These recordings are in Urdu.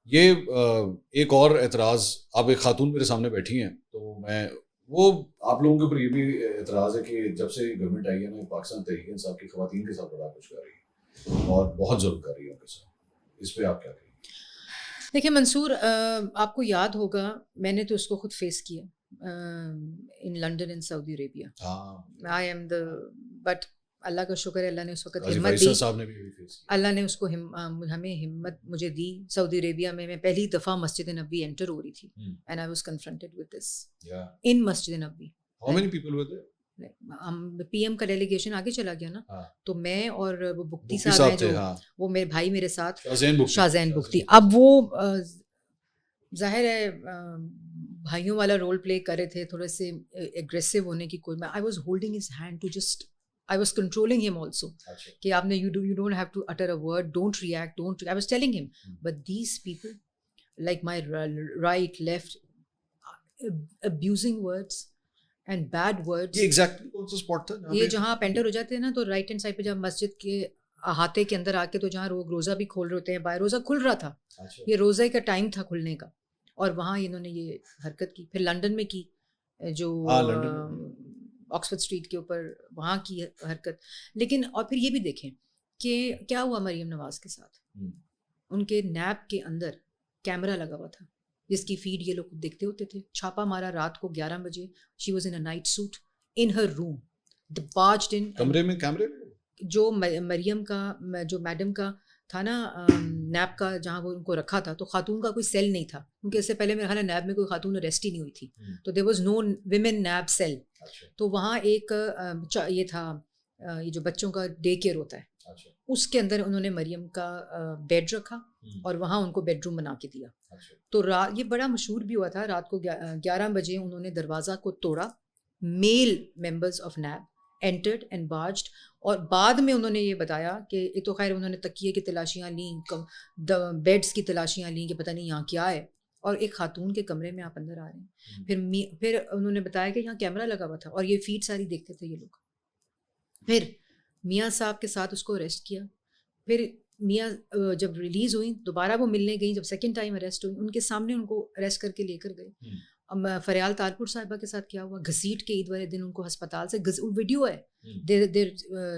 یہ ایک اور اعتراض، آپ ایک خاتون میرے سامنے بیٹھی ہیں تو میں وہ آپ لوگوں کے اوپر یہ بھی اعتراض ہے کہ جب سے گورنمنٹ آئی ہے نا پاکستان تحریک انصاف کی خواتین کے ساتھ بڑا کچھ کر رہی ہے اور بہت ظلم کر رہی ہے ان کے ساتھ. اس پہ آپ کیا کہیں گے؟ دیکھیں منصور، آپ کو یاد ہوگا میں نے تو اس کو خود فیس کیا in London in Saudi Arabia. I am the but اللہ کا شکر ہے اللہ نے اس وقت ہمت دی. اللہ نے اس کو ہمیں ہمت مجھے دی. سعودی عربیہ میں پہلی دفعہ مسجد نبوی انٹر ہو رہی تھی and I was confronted with this in Masjid Nabawi. How many people were there? P M کا ڈیلیگیشن آگے چلا گیا نا, تو میں اور وہ بگٹی صاحب ہیں جو وہ میرے بھائی میرے ساتھ, شاہزین بگٹی. اب وہ ظاہر ہے بھائیوں والا رول پلے کر رہے تھے, تھوڑے سے ایگریسو ہونے کی کوئی. I was holding his hand to just I was controlling him also کہ آپ نے you don't have to utter a word, don't react, I was telling him. But these people like my right left abusing words and bad words. یہ exactly کون سا اسپاٹ تھا یہ جہاں آپ انٹر ہو جاتے ہیں نا تو رائٹ ہینڈ سائڈ پہ جب مسجد کے احاطے کے اندر آ کے تو جہاں روزہ بھی کھول رہے ہوتے ہیں, باہر روزہ کھل رہا تھا, یہ روزے کا ٹائم تھا کھلنے کا, اور وہاں انہوں نے یہ حرکت کی. پھر لنڈن میں کی جو آکسفورڈ اسٹریٹ کے اوپر وہاں کی حرکت. لیکن اور پھر یہ بھی دیکھیں کہ کیا ہوا مریم نواز کے ساتھ. ان کے نیب کے اندر کیمرہ لگا ہوا تھا جس کی فیڈ یہ لوگ دیکھتے ہوتے تھے. چھاپا مارا رات کو 11 بجے. She was in a night suit in her room, barged in کمرے میں. کیمرے جو مریم کا جو میڈم کا تھا نا نیب کا جہاں وہ ان کو رکھا تھا, تو خاتون کا کوئی سیل نہیں تھا کیونکہ اس سے پہلے میرے خیال ہے نیب میں کوئی خاتون اریسٹ ہی نہیں ہوئی تھی, تو there was no women NAB cell. تو وہاں ایک یہ تھا یہ جو بچوں کا ڈے کیئر ہوتا ہے, اس کے اندر انہوں نے مریم کا بیڈ رکھا اور وہاں ان کو بیڈ روم بنا کے دیا. تو یہ بڑا مشہور بھی ہوا تھا. رات کو 11 بجے انہوں نے دروازہ کو توڑا, male members of NAB entered and barged, اور بعد میں انہوں نے یہ بتایا کہ ایک تو خیر انہوں نے تکیے کی تلاشیاں لیں, بیڈس کی تلاشیاں لیں کہ پتہ نہیں یہاں کیا ہے, اور ایک خاتون کے کمرے میں آپ اندر آ رہے ہیں. پھر انہوں نے بتایا کہ یہاں کیمرہ لگا ہوا تھا اور یہ فیڈ ساری دیکھتے تھے یہ لوگ. پھر میاں صاحب کے ساتھ اس کو اریسٹ کیا. پھر میاں جب ریلیز ہوئی دوبارہ وہ ملنے گئیں, جب سیکنڈ ٹائم اریسٹ ہوئی ان کے سامنے ان کو اریسٹ کر کے لے کر گئے. فریال تالپور صاحبہ کے ساتھ کیا ہوا, گھسیٹ کے عید والے دن ان کو ہسپتال سے ویڈیو ہے دیر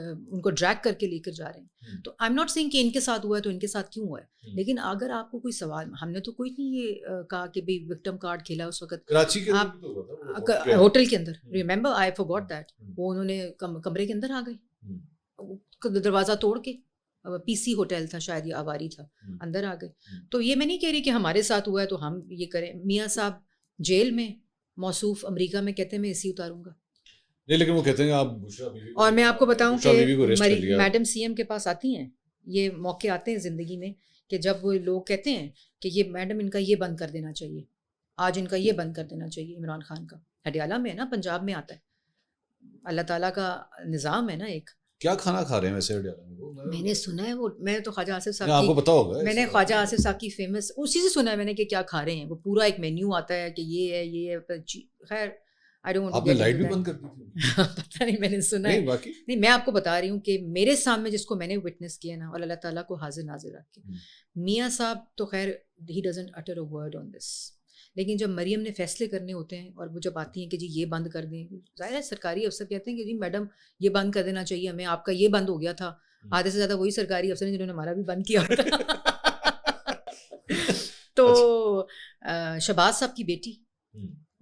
ان کو ڈریگ کر کے لے کر جا رہے ہیں. تو آئی ایم ناٹ سینگ کہ ان کے ساتھ ہوا ہے تو ان کے ساتھ کیوں ہوا ہے, لیکن اگر آپ کو کوئی سوال, ہم نے تو کوئی نہیں یہ کہا کہ بھائی وکٹم کارڈ کھیلا اس وقت آپ ہوٹل کے اندر. Remember I فارگاٹ that. وہ انہوں نے کمرے کے اندر آ گئے دروازہ توڑ کے, پی سی ہوٹل تھا شاید یہ آواری تھا, اندر آ گئے. تو یہ میں نہیں کہہ رہی کہ ہمارے ساتھ ہوا ہے تو ہم یہ کریں. میاں صاحب جیل میں موصوف امریکہ میں کہتے ہیں میں اسی اتاروں گا, لیکن وہ کہتے ہیں آپ. اور میں آپ کو بتاؤں کہ میڈم سی ایم کے پاس آتی ہیں, یہ موقع آتے ہیں زندگی میں کہ جب وہ لوگ کہتے ہیں کہ یہ میڈم ان کا یہ بند کر دینا چاہیے, آج ان کا یہ بند کر دینا چاہیے. عمران خان کا ہڈیالہ میں ہے نا, پنجاب میں آتا ہے, اللہ تعالیٰ کا نظام ہے نا. ایک کیا کھانا کھا رہے ہیں ویسے میں نے سنا ہے, وہ میں تو خواجہ آصف صاحب آپ کو پتا ہوگا, میں نے خواجہ آصف صاحب کی فیمس اسی سے سنا ہے میں نے کہ کیا کھا رہے ہیں. وہ پورا ایک مینیو آتا ہے کہ یہ ہے یہ ہے. خیر آئی ڈونٹ آپ نے لائٹ بھی بند کر دی تھی پتہ نہیں, میں نے سنا ہے. نہیں میں آپ کو بتا رہی ہوں کہ میرے سامنے جس کو میں نے وٹنس کیا نا, اور اللہ تعالیٰ کو حاضر ناظر رکھ کے, میاں صاحب تو خیر he doesn't اٹر a word on دس. لیکن جب مریم نے فیصلے کرنے ہوتے ہیں اور وہ جب آتی ہیں کہ جی یہ بند کر دیں, ظاہر ہے سرکاری افسر کہتے ہیں کہ جی میڈم یہ بند کر دینا چاہیے ہمیں, آپ کا یہ بند ہو گیا تھا. آدھے سے زیادہ وہی سرکاری افسر ہیں جنہوں نے ہمارا بھی بند کیا تھا. تو شہباز صاحب کی بیٹی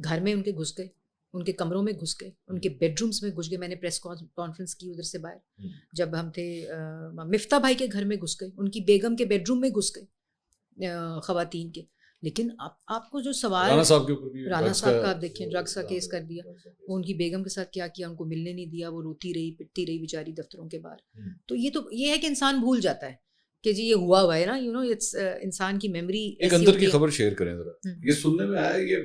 گھر میں ان کے گھس گئے, ان کے کمروں میں گھس گئے, ان کے بیڈ رومس میں گھس گئے. میں نے پریس کانفرنس کی ادھر سے باہر, جب ہم تھے مفتاح بھائی کے گھر میں گھس گئے, ان کی بیگم کے بیڈ روم میں گھس گئے خواتین کے. لیکن آپ کو جو سوال رانا صاحب کا آپ دیکھیں, ڈرگس کا کیس کر دیا, وہ ان کی بیگم کے ساتھ کیا کیا, ان کو ملنے نہیں دیا, وہ روتی رہی پٹتی رہی بیچاری دفتروں کے باہر. تو یہ ہے کہ انسان بھول جاتا ہے کہ جی یہ ہوا ہے نا, انسان کی میموری. ایک اندر کی خبر شیئر کریں ذرا. یہ سننے میں آیا یہ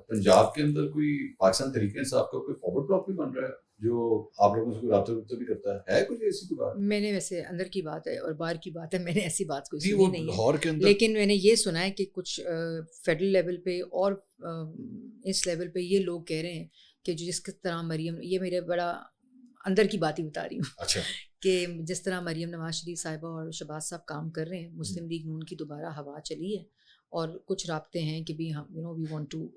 پنجاب کے اندر کوئی پاکستان تحریک انصاف کا کوئی فارورڈ بلاک بھی بن رہا ہے جو آپ لوگوں سے رابطہ بھی کرتا ہے کچھ ایسی کوئی بات؟ میں نے ویسے اندر کی بات ہے اور باہر کی بات ہے, میں نے ایسی بات کوئی سنی نہیں ہے, لیکن میں نے یہ سنا ہے کہ کچھ فیڈرل لیول پہ اور اس لیول پہ یہ لوگ کہہ رہے ہیں کہ جس طرح مریم, یہ میرے بڑا اندر کی بات ہی بتا رہی ہوں کہ جس طرح مریم نواز شریف صاحبہ اور شہباز صاحب کام کر رہے ہیں, مسلم لیگ نون کی دوبارہ ہوا چلی ہے اور کچھ رابطے ہیں کہ بھی ہم we want to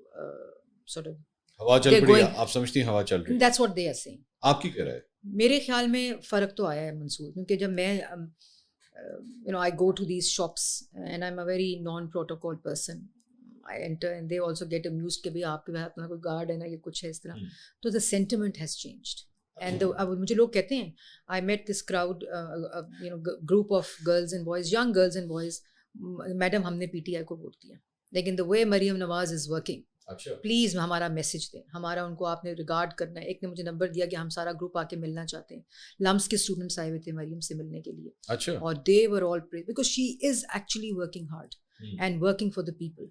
sort of ہوا چل پڑی ہے، آپ سمجھتی ہیں ہوا چل رہی ہے؟ That's what they are seeing. آپ کی کیا رائے؟ میرے خیال میں فرق تو آیا ہے منصور، کیونکہ جب میں I go to these shops and I am a very non protocol person, I enter and they also get amused کہ بھائی آپ کے پاس اپنا کوئی گارڈ ہے نا یا کچھ ہے اس طرح. تو the sentiment has changed. And اب مجھے لوگ کہتے ہیں I meet this crowd group of girls and boys, young girls and boys, madam ہم نے پی ٹی آئی کو ووٹ دیا، لیکن the way Maryam Nawaz is working, please ہمارا میسج دیں، ہمارا ان کو آپ نے ریگارڈ کرنا ہے. ایک نے مجھے نمبر دیا کہ ہم سارا گروپ آ کے ملنا چاہتے ہیں، لمس کے اسٹوڈنٹس آئے ہوئے تھے مریم سے ملنے کے لیے. اچھا. اور they were all praise because she is actually working hard and working for the people.